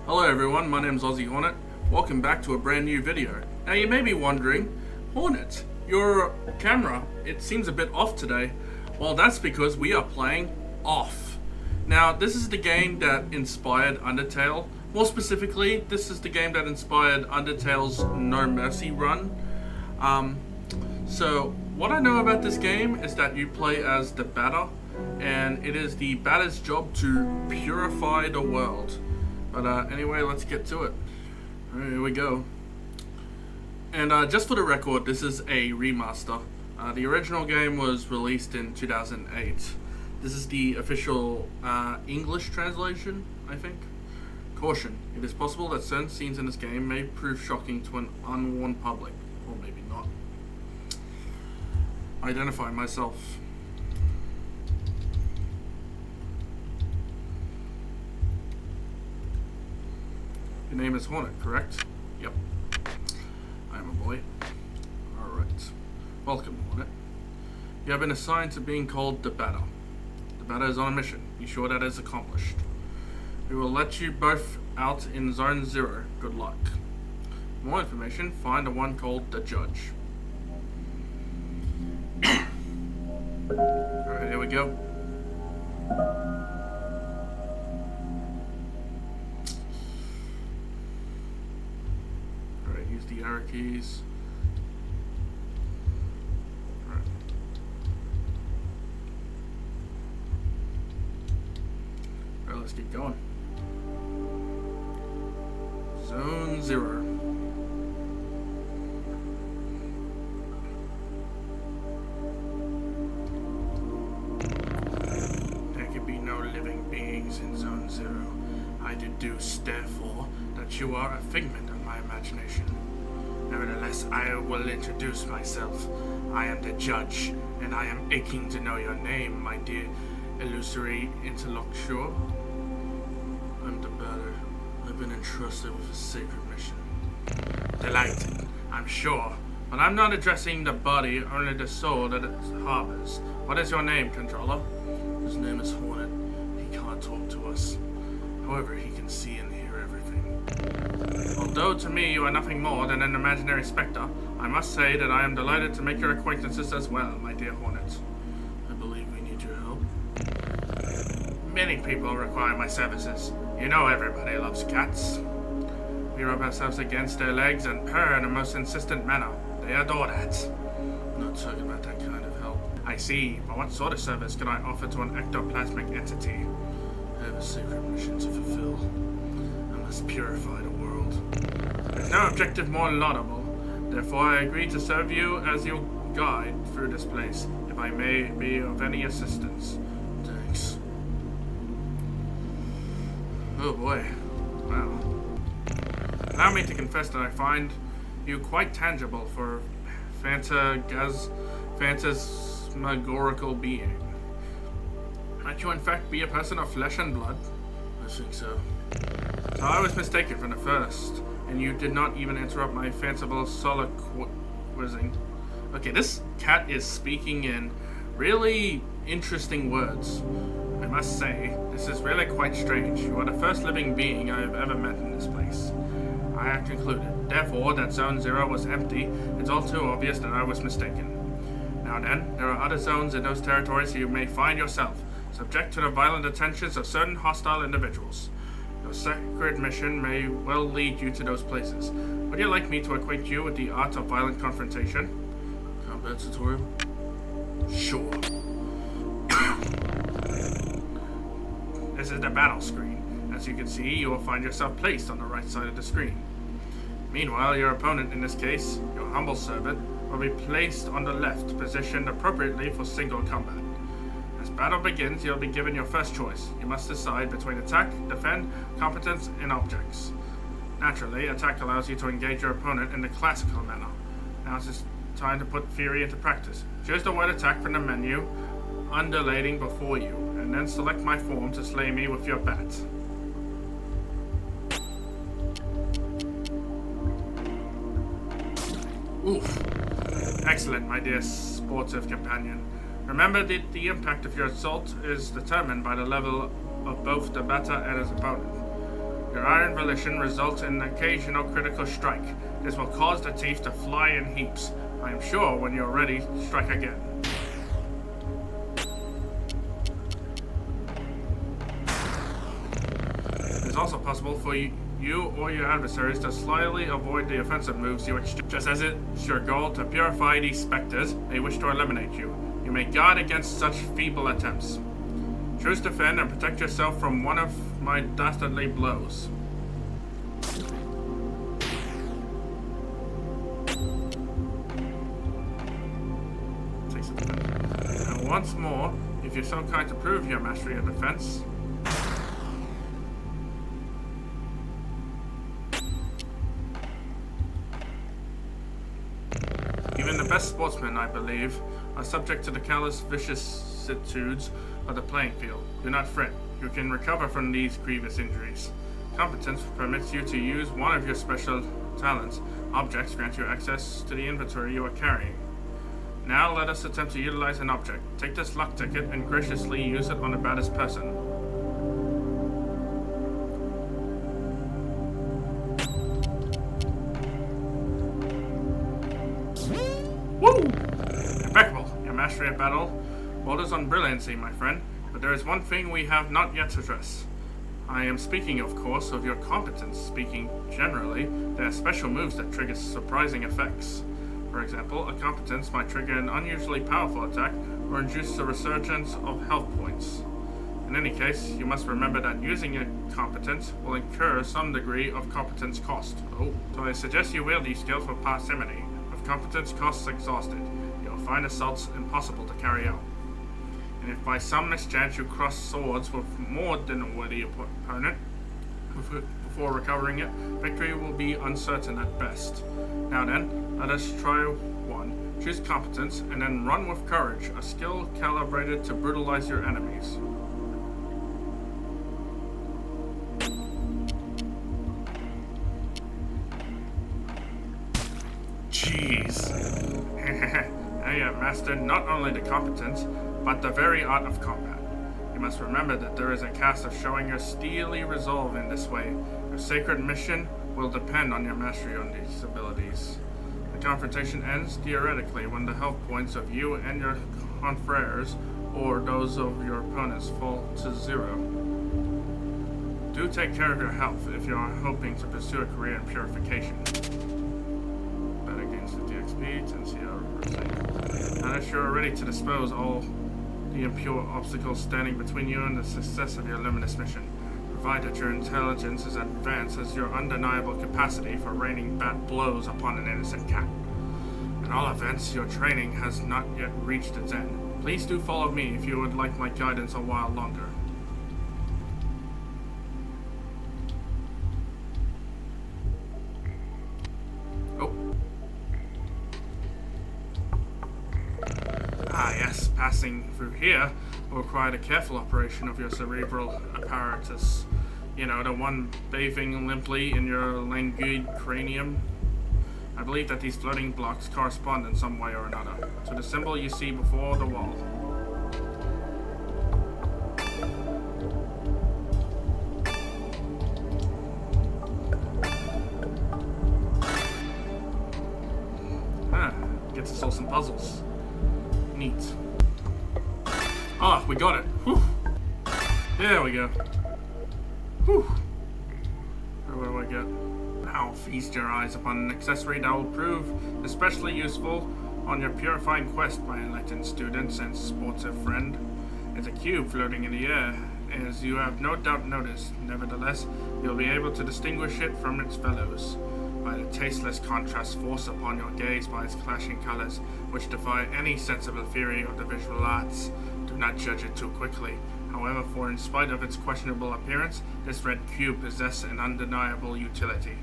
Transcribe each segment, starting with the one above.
Hello everyone, my name is Aussie Hornet. Welcome back to a brand new video. Now you may be wondering, Hornet, your camera, it seems a bit off today. Well, that's because we are playing Off. Now this is the game that inspired Undertale. More specifically, this is the game that inspired Undertale's No Mercy run. So what I know about this game is that you play as the Batter, and it is the Batter's job to purify the world. But anyway, let's get to it. Alright, here we go. And just for the record, this is a remaster. The original game was released in 2008. This is the official English translation, I think. Caution, it is possible that certain scenes in this game may prove shocking to an unwarned public, or maybe not. Identify myself. Your name is Hornet, correct? Yep. I'm a boy. Alright. Welcome, Hornet. You have been assigned to being called the Batter. The Batter is on a mission. Be sure that is accomplished. We will let you both out in Zone 0. Good luck. For more information, find the one called the Judge. Alright, here we go. Use the arrow keys. Alright. Alright, let's get going. Zone 0. There can be no living beings in Zone 0. I deduce, therefore, that you are a figment of my imagination. Nevertheless, I will introduce myself. I am the Judge, and I am aching to know your name, my dear illusory interlocutor. I'm the Batter. I've been entrusted with a sacred mission. Delighted, I'm sure. But I'm not addressing the body, only the soul that it harbors. What is your name, controller? His name is Hornet. He can't talk to us. However, he can see and hear everything. Although to me you are nothing more than an imaginary spectre, I must say that I am delighted to make your acquaintances as well, my dear Hornet. I believe we need your help. Many people require my services. You know everybody loves cats. We rub ourselves against their legs and purr in a most insistent manner. They adore that. I'm not talking about that kind of help. I see, but what sort of service can I offer to an ectoplasmic entity? I have a sacred mission to fulfill. I must purify the world. There's no objective more laudable. Therefore, I agree to serve you as your guide through this place, if I may be of any assistance. Thanks. Oh boy. Wow. Allow me to confess that I find you quite tangible for phantasmagorical being. Might you in fact be a person of flesh and blood? I think so. So I was mistaken from the first, and you did not even interrupt my fanciful soliloquizing. Okay, this cat is speaking in really interesting words. I must say, this is really quite strange. You are the first living being I have ever met in this place. I have concluded, therefore, that Zone 0 was empty. It's all too obvious that I was mistaken. Now then, there are other zones in those territories you may find yourself, subject to the violent attentions of certain hostile individuals. Your sacred mission may well lead you to those places. Would you like me to acquaint you with the art of violent confrontation? Combat tutorial? Sure. This is the battle screen. As you can see, you will find yourself placed on the right side of the screen. Meanwhile, your opponent, in this case, your humble servant, will be placed on the left, positioned appropriately for single combat. As battle begins, you'll be given your first choice. You must decide between attack, defend, competence, and objects. Naturally, attack allows you to engage your opponent in the classical manner. Now it's time to put theory into practice. Choose the word attack from the menu, undulating before you, and then select my form to slay me with your bat. Oof. Excellent, my dear sportive companion. Remember that the impact of your assault is determined by the level of both the batter and his opponent. Your iron volition results in an occasional critical strike. This will cause the teeth to fly in heaps. I am sure when you're ready, strike again. It is also possible for you or your adversaries to slyly avoid the offensive moves you exchange. Just as it's your goal to purify these specters, they wish to eliminate you. You may guard against such feeble attempts. Choose to defend and protect yourself from one of my dastardly blows. And once more, if you're so kind to prove your mastery of defense. Even the best sportsmen, I believe, are subject to the callous vicissitudes of the playing field. Do not fret. You can recover from these grievous injuries. Competence permits you to use one of your special talents. Objects grant you access to the inventory you are carrying. Now let us attempt to utilize an object. Take this luck ticket and graciously use it on the baddest person. Woo! Impeccable. Your mastery of battle borders on brilliancy, my friend. But there is one thing we have not yet addressed. I am speaking, of course, of your competence. Speaking generally, there are special moves that trigger surprising effects. For example, a competence might trigger an unusually powerful attack or induce a resurgence of health points. In any case, you must remember that using a competence will incur some degree of competence cost. So I suggest you wield these skills with parsimony. With competence costs exhausted, you'll find assaults impossible to carry out. And if by some mischance you cross swords with more than a worthy opponent before recovering it, victory will be uncertain at best. Now then, let us try one. Choose competence and then run with courage, a skill calibrated to brutalize your enemies. Jeez. Now you have mastered not only the competence, but the very art of combat. You must remember that there is a cast of showing your steely resolve in this way. Your sacred mission will depend on your mastery on these abilities. The confrontation ends, theoretically, when the health points of you and your confreres, or those of your opponents, fall to 0. Do take care of your health if you are hoping to pursue a career in purification. Better gains 50 XP, 10 CR. Now that you are ready to dispose all the impure obstacles standing between you and the success of your luminous mission, provided your intelligence is advanced as your undeniable capacity for raining bad blows upon an innocent cat. In all events, your training has not yet reached its end. Please do follow me if you would like my guidance a while longer. Yes, passing through here will require the careful operation of your cerebral apparatus. You know, the one bathing limply in your languid cranium. I believe that these floating blocks correspond in some way or another to the symbol you see before the wall. Gets us all some puzzles. Neat. Ah, we got it. Whew. There we go. Whew. What do I get? Now feast your eyes upon an accessory that will prove especially useful on your purifying quest, my enlightened students and sportive friend. It's a cube floating in the air, as you have no doubt noticed. Nevertheless, you'll be able to distinguish it from its fellows by the tasteless contrast forced upon your gaze by its clashing colors, which defy any sensible theory of the visual arts. Do not judge it too quickly. However, for in spite of its questionable appearance, this red cube possesses an undeniable utility.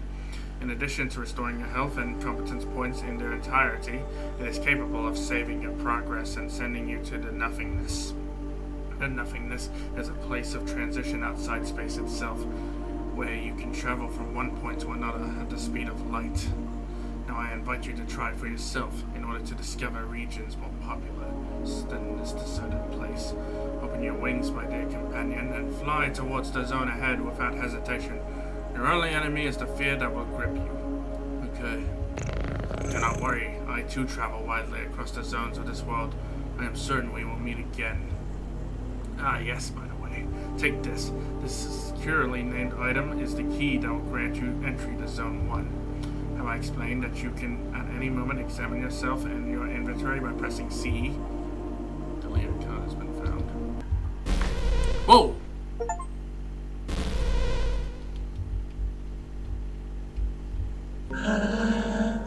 In addition to restoring your health and competence points in their entirety, it is capable of saving your progress and sending you to the nothingness. The nothingness is a place of transition outside space itself, where you can travel from one point to another at the speed of light. Now I invite you to try for yourself in order to discover regions more popular than this deserted place. Open your wings, my dear companion, and fly towards the zone ahead without hesitation. Your only enemy is the fear that will grip you. Okay. Do not worry, I too travel widely across the zones of this world. I am certain we will meet again. Ah, yes, by the way. Take this. This securely named item is the key that will grant you entry to Zone 1. Have I explained that you can at any moment examine yourself and your inventory by pressing C? The leader code has been found. Whoa!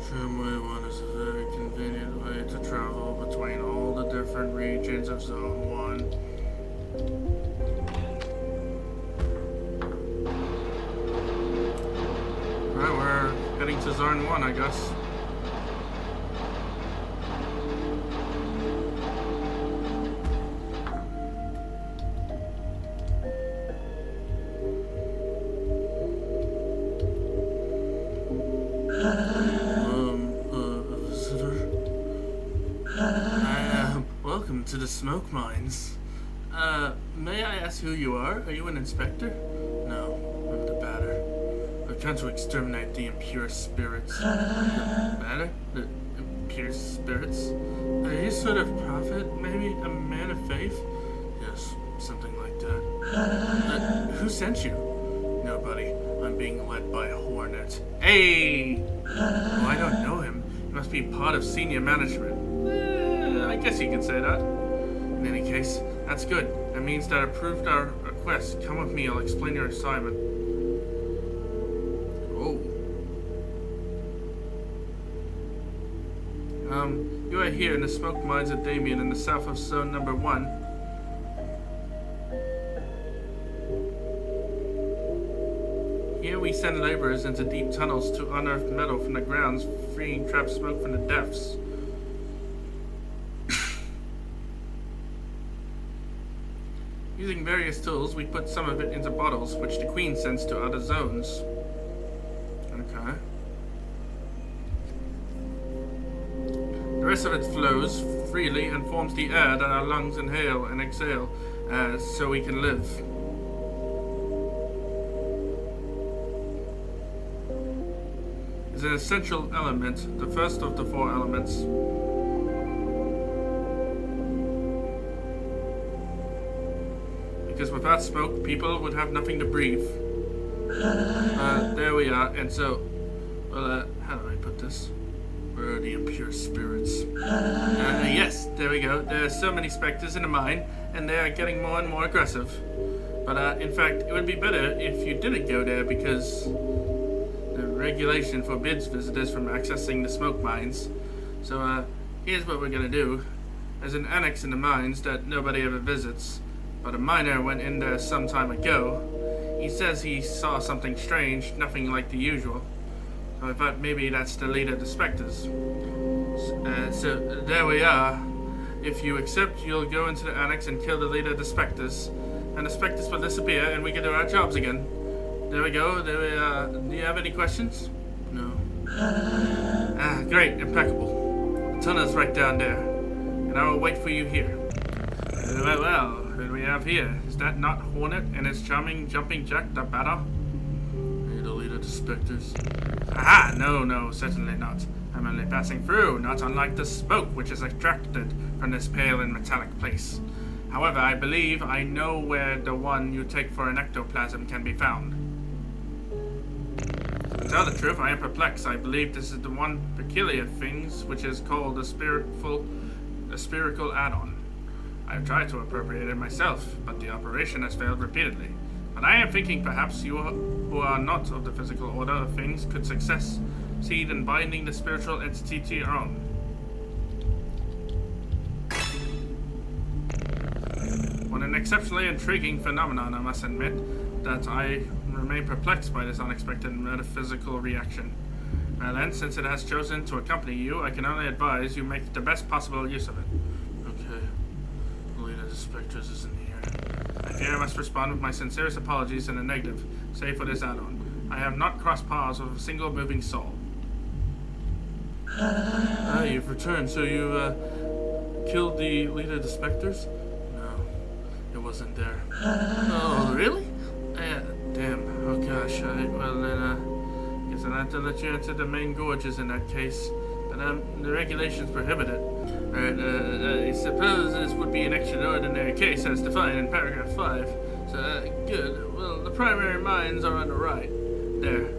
Tramway 1 is a very convenient way to travel between all the different regions of Zone 1. Alright, we're heading to Zone 1, I guess. A visitor? Welcome to the smoke mines. May I ask who you are? Are you an inspector? No, I'm the batter. I've come to exterminate the impure spirits. The batter? The impure spirits? Are you sort of prophet? Maybe a man of faith? Yes, something like that. Who sent you? Nobody. I'm being led by Hornet. Hey! Oh, I don't know him. He must be part of senior management. I guess you can say that. In any case, that's good. That means that I approved our request. Come with me, I'll explain your assignment. Oh. You are here in the smoke mines of Damien in the south of zone number 1. Here we send laborers into deep tunnels to unearth metal from the grounds, freeing trapped smoke from the depths. Using various tools, we put some of it into bottles, which the Queen sends to other zones. Okay. The rest of it flows freely and forms the air that our lungs inhale and exhale, so we can live. It's an essential element, the first of the 4 elements. Because without smoke, people would have nothing to breathe. There we are, and so, well, how do I put this? Where are the impure spirits? Yes, there we go. There are so many specters in the mine, and they are getting more and more aggressive. But, in fact, it would be better if you didn't go there, because the regulation forbids visitors from accessing the smoke mines. So, here's what we're gonna do. There's an annex in the mines that nobody ever visits, but a miner went in there some time ago. He says he saw something strange, nothing like the usual. So I thought maybe that's the leader of the specters. So there we are. If you accept, you'll go into the annex and kill the leader of the specters, and the specters will disappear and we can do our jobs again. There we go. There we are. Do you have any questions? No. Great. Impeccable. The tunnel's right down there, and I will wait for you here. Well, who do we have here? Is that not Hornet and his charming jumping jack, the batter? Are you the leader of the specters? Aha! No, certainly not. I'm only passing through, not unlike the smoke which is extracted from this pale and metallic place. However, I believe I know where the one you take for an ectoplasm can be found. To tell the truth, I am perplexed. I believe this is the one peculiar things which is called a spherical add-on. I have tried to appropriate it myself, but the operation has failed repeatedly. But I am thinking perhaps you who are not of the physical order of things could succeed in binding the spiritual entity to your own. What an exceptionally intriguing phenomenon, I must admit, that I remain perplexed by this unexpected metaphysical reaction. Well then, since it has chosen to accompany you, I can only advise you make the best possible use of it. Okay. The leader of the specters is in here. I fear I must respond with my sincerest apologies in the negative, save for this add-on. I have not crossed paths with a single moving soul. You've returned, so you, killed the leader of the specters? No, it wasn't there. Oh, really? Damn, okay. gosh, well then, guess I'll have to let you enter the main gorges in that case. But the regulations prohibit it. Alright, I suppose this would be an extraordinary case as defined in paragraph 5. So, good. Well, the primary mines are on the right. There.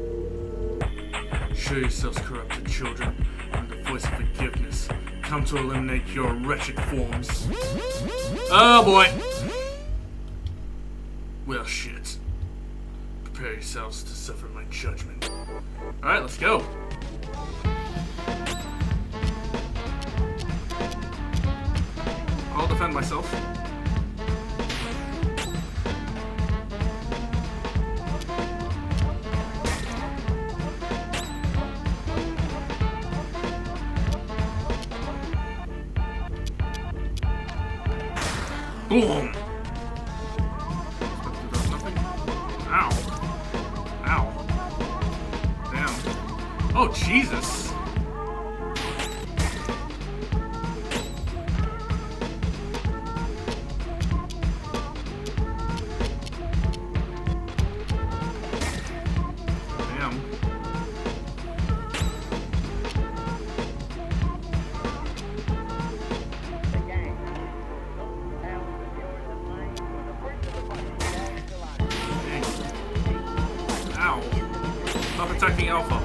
Show yourselves, corrupted children, and the voice of forgiveness. Come to eliminate your wretched forms. Oh boy! Well, shit. Prepare yourselves to suffer my judgment. Alright, let's go. I'll defend myself. Boom! Nothing. Ow. Ow. Damn. Oh, Jesus! Stop attacking Alpha.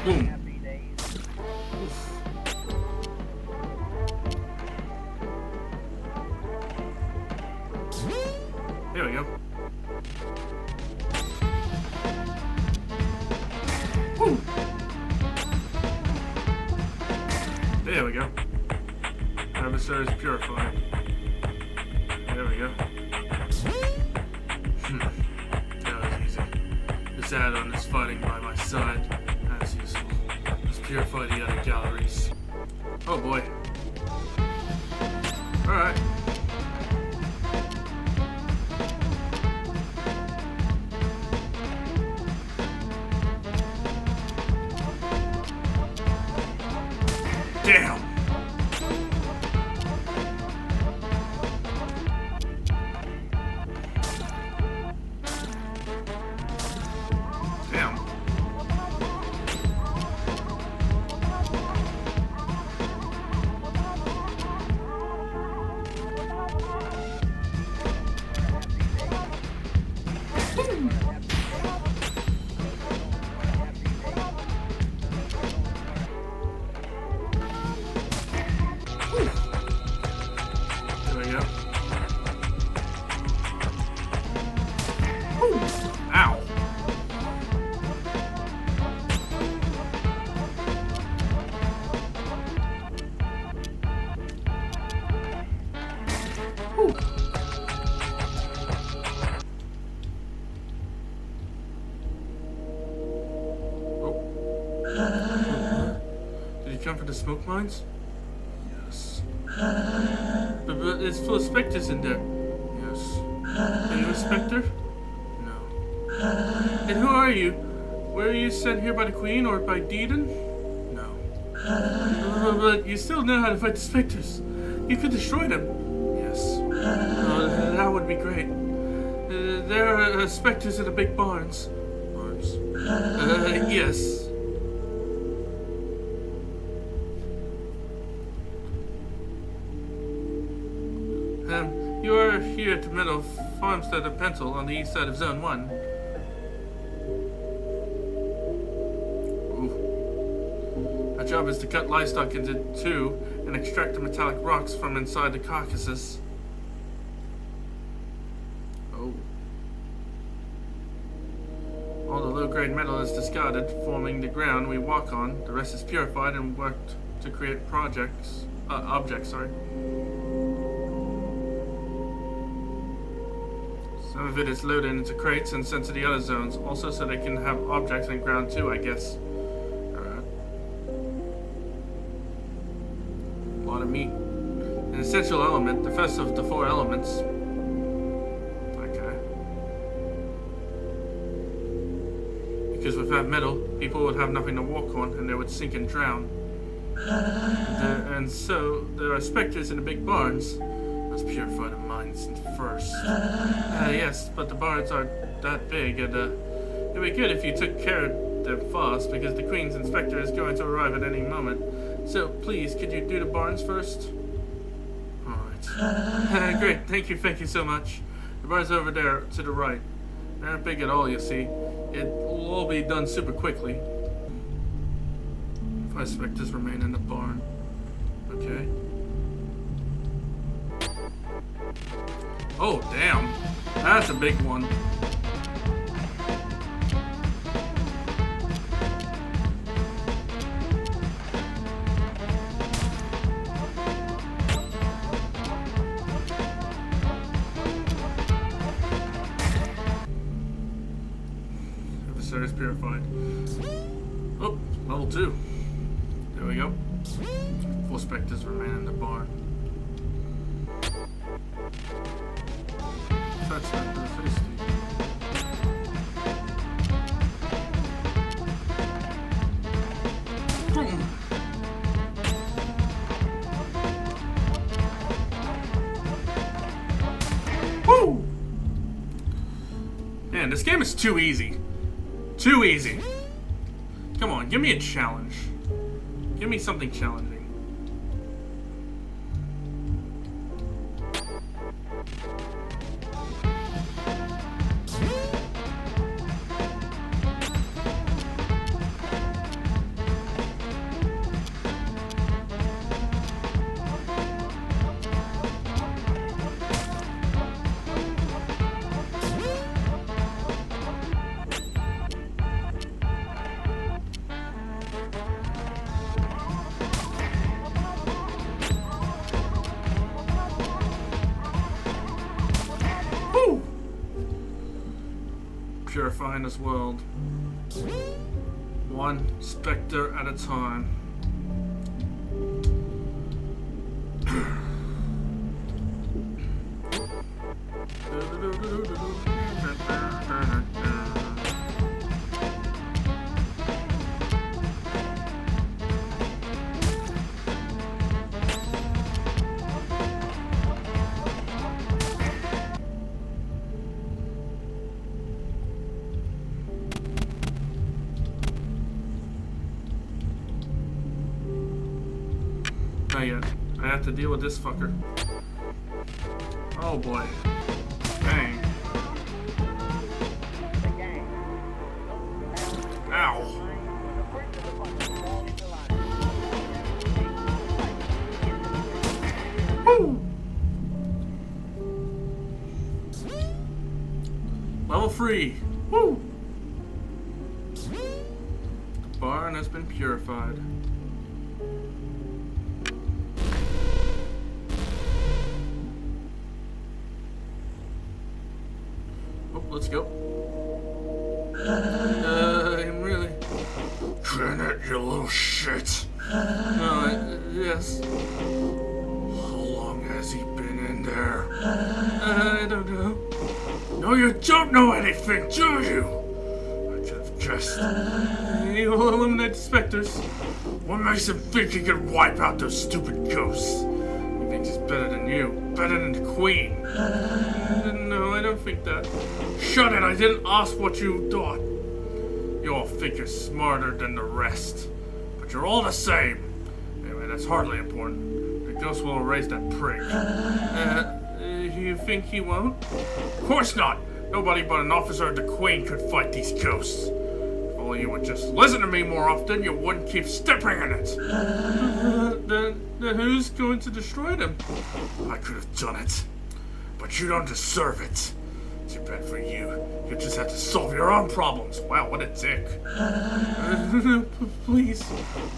Boom. Oof. There we go. Woo. There we go. Adversary is purified. There we go. That was easy. This add-on is fighting by my side. That's useful. Let's purify the other galleries. Oh boy. Alright. Damn! Did he jump for the smoke mines? Yes. But it's full of specters in there. Yes. Are you a specter? No. And who are you? Were you sent here by the Queen or by Deedon? No. But you still know how to fight the specters. You could destroy them. Yes. That would be great. There are specters in the big barns. Barns? Yes. You are here at the Meadow Farmstead of Pentel on the east side of Zone 1. Ooh. Our job is to cut livestock into two and extract the metallic rocks from inside the carcasses. Oh. All the low-grade metal is discarded, forming the ground we walk on. The rest is purified and worked to create objects. Some of it is loaded into crates and sent to the other zones, also so they can have objects in ground too, I guess. A lot of meat. An essential element, the first of the four elements. Okay. Because without metal, people would have nothing to walk on and they would sink and drown. And so, there are specters in the big barns. must purify the mines first. Yes, but the barns aren't that big, and it'd be good if you took care of them fast, because the Queen's inspector is going to arrive at any moment. So, please, could you do the barns first? Alright. Great, thank you so much. The barn's over there, to the right. They aren't big at all, you see. It will all be done super quickly. 5 specters remain in the barn. Okay. Oh, damn. That's a big one. Adversary is purified. Oh, level 2. There we go. 4 specters remain in the barn. That's not very tasty. Boom. Woo! Man, this game is too easy. Too easy. Come on, give me a challenge. Give me something challenging. Purifying this world. 1 specter at a time. Not yet. I have to deal with this fucker. Oh boy. Dang. Ow. Woo! Level 3. Woo! The barn has been purified. Let's go. I'm really... Janet, you little shit. Yes. How long has he been in there? I don't know. No, you don't know anything, do you? I could have guessed. He will eliminate the specters. What makes him think he can wipe out those stupid ghosts? He thinks he's better than you. Better than the Queen. No, I don't think that. Shut it, I didn't ask what you thought. You all think you're smarter than the rest. But you're all the same. Anyway, that's hardly important. The ghost will erase that prig. You think he won't? Of course not! Nobody but an officer of the Queen could fight these ghosts. If only you would just listen to me more often, you wouldn't keep stepping in it. Then who's going to destroy them? I could have done it. But you don't deserve it. Too bad for you. You just have to solve your own problems. Wow, what a dick. Please.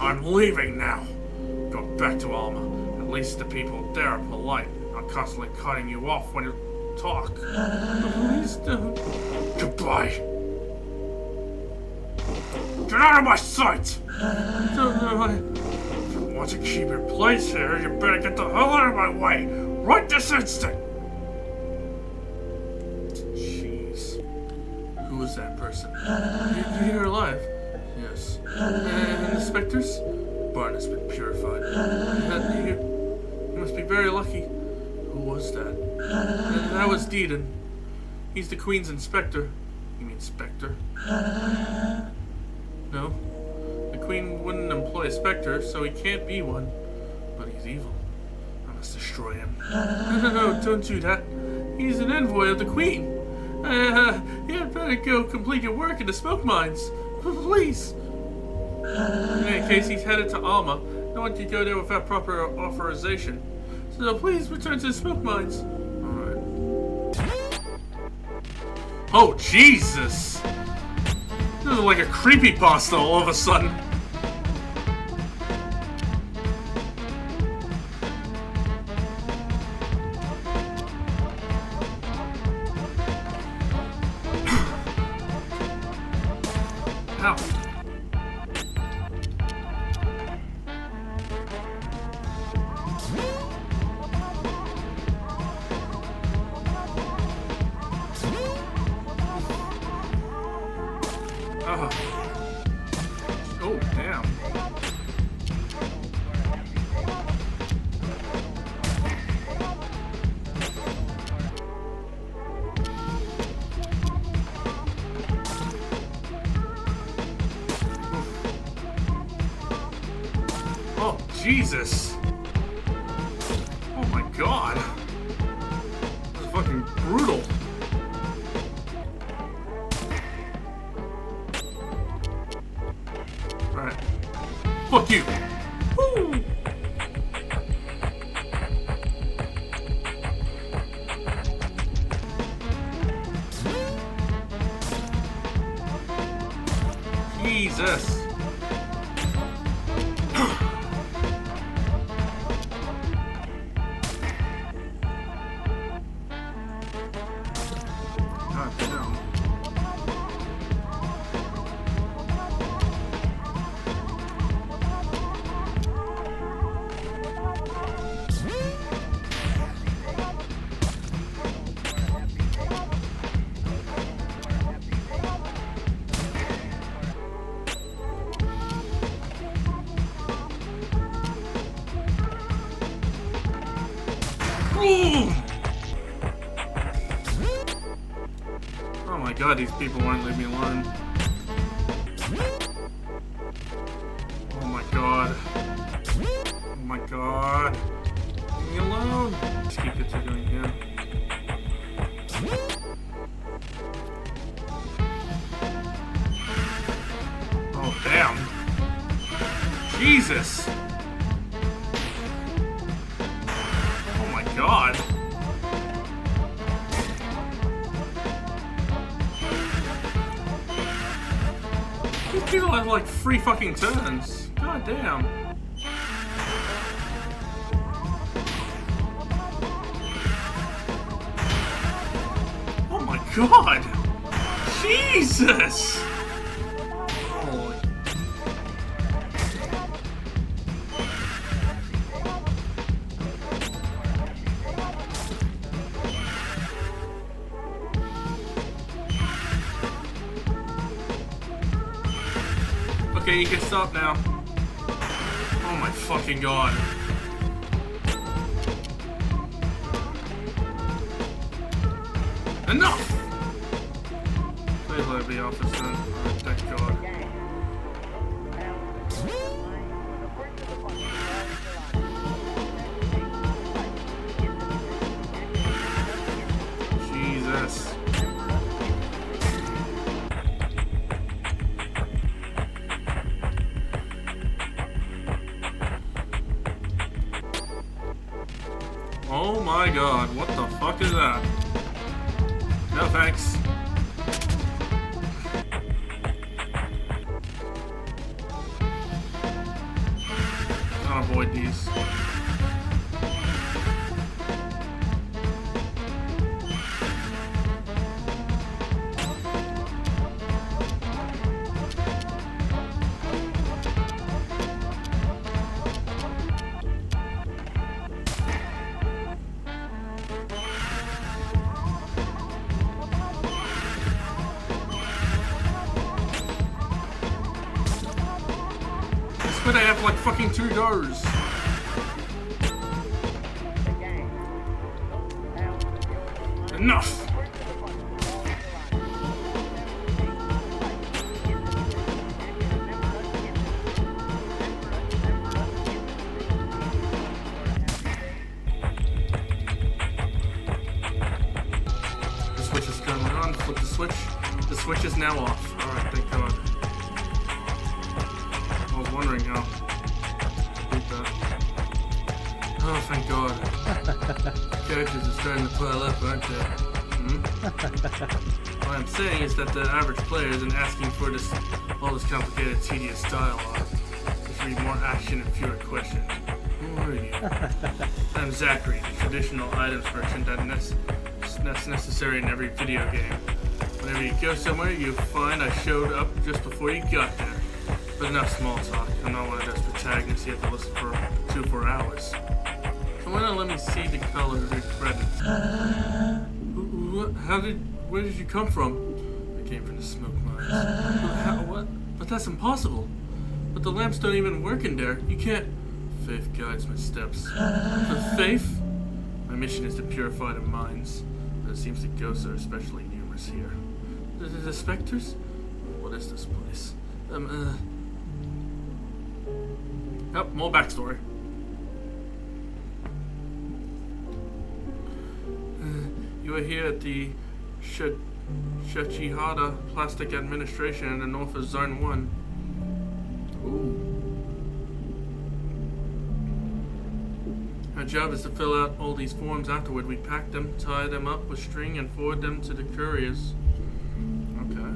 I'm leaving now. Go back to Alma. At least the people there are polite, not constantly cutting you off when you talk. Please don't. Goodbye. Get out of my sight! If you want to keep your place here, you better get the hell out of my way! Right this instant! Who is that person? You're alive. Yes. And the specters? Barn has been purified. You must be very lucky. Who was that? That was Deedon. He's the Queen's inspector. You mean Spectre? No. The Queen wouldn't employ a Spectre, so he can't be one. But he's evil. I must destroy him. No, don't do that. He's an envoy of the Queen. You had better go complete your work in the smoke mines. Please. In any case, he's headed to Alma. No one can go there without proper authorization. So please return to the smoke mines. Alright. Oh, Jesus! This is like a creepypasta all of a sudden. Ow. Oh, damn. Oh, Jesus. Oh my God. That's fucking brutal. Alright. Fuck you! Woo! Jesus! God damn. Oh my God, these people won't leave me alone. Oh my God. Oh my God. Leave me alone. Just keep continuing here. Oh damn. Jesus. Oh my God. These people have like 3 fucking turns. God damn. Oh my God. Jesus. Holy. Okay, you can stop now. Oh my fucking God. Enough! Please let it be officer. Oh, thank God. Jesus. Oh my God, what the fuck is that? No thanks. I'll avoid these. But I have like fucking 2 doors. Enough! The switch is coming on. Flip the switch. The switch is now off. Alright, thank God. I was wondering how to beat that. Oh, thank God. Characters are starting to pile up, aren't they? What I'm saying is that the average player isn't asking for all this complicated, tedious dialogue. Just read more action and fewer questions. Who are you? I'm Zachary, the traditional items merchant that's necessary in every video game. Whenever you go somewhere, you find I showed up just before you got there. But enough small talk. I'm not one of those protagonists you have to listen to for hours. So why not let me see the color of your credits? Where did you come from? I came from the smoke mines. What? But that's impossible. But the lamps don't even work in there. You can't. Faith guides my steps. The faith? My mission is to purify the mines. But it seems the ghosts are especially numerous here. The specters? What is this place? Oh, more backstory. You are here at the Shachihada Plastic Administration in the north of Zone 1. Ooh. Our job is to fill out all these forms afterward. We pack them, tie them up with string, and forward them to the couriers. Okay.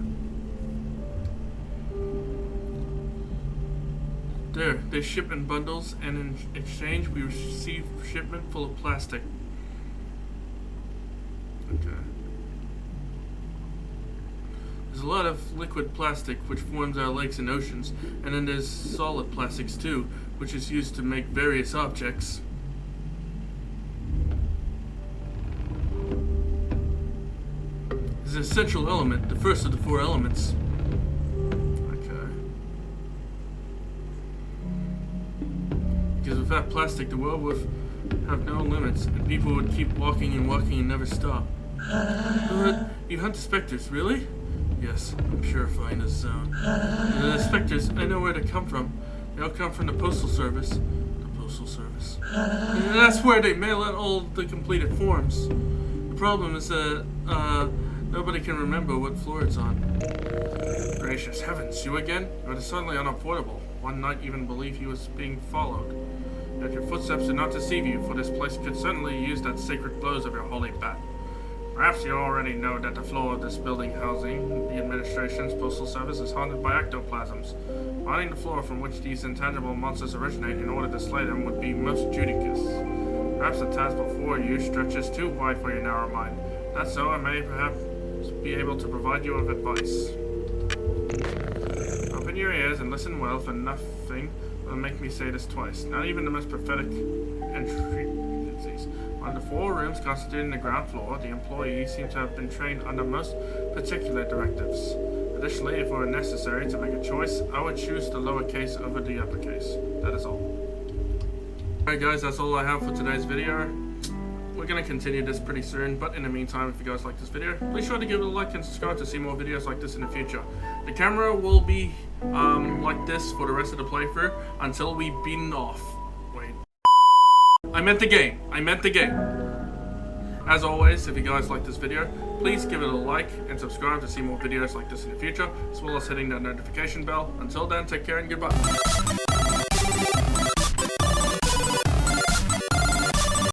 There, they ship in bundles, and in exchange we receive a shipment full of plastic. Okay. There's a lot of liquid plastic which forms our lakes and oceans, and then there's solid plastics too, which is used to make various objects. It's an essential element, the first of the four elements. Okay. Because without plastic, the world would have no limits, and people would keep walking and never stop. But you hunt the specters, really? Yes, I'm purifying the zone. The specters, I know where they come from. They all come from the Postal Service. The Postal Service. And that's where they mail out all the completed forms. The problem is that, nobody can remember what floor it's on. Gracious heavens, you again? You're suddenly unavoidable. One might even believe he was being followed. Yet your footsteps did not deceive you, for this place could certainly use that sacred glows of your holy bat. Perhaps you already know that the floor of this building housing the administration's postal service is haunted by ectoplasms. Finding the floor from which these intangible monsters originate in order to slay them would be most judicious. Perhaps the task before you stretches too wide for your narrow mind. That's so I may perhaps be able to provide you with advice. Open your ears and listen well, for nothing will make me say this twice. Not even the most pathetic entreaties. On the 4 rooms constituting the ground floor, the employees seem to have been trained under most particular directives. Additionally, if it were necessary to make a choice, I would choose the lowercase over the uppercase. That is all. Alright guys, that's all I have for today's video. We're going to continue this pretty soon, but in the meantime, if you guys like this video, please sure to give it a like and subscribe to see more videos like this in the future. The camera will be like this for the rest of the playthrough until we've beaten off. Wait. I meant the game. As always, if you guys like this video, please give it a like and subscribe to see more videos like this in the future, as well as hitting that notification bell. Until then, take care and goodbye.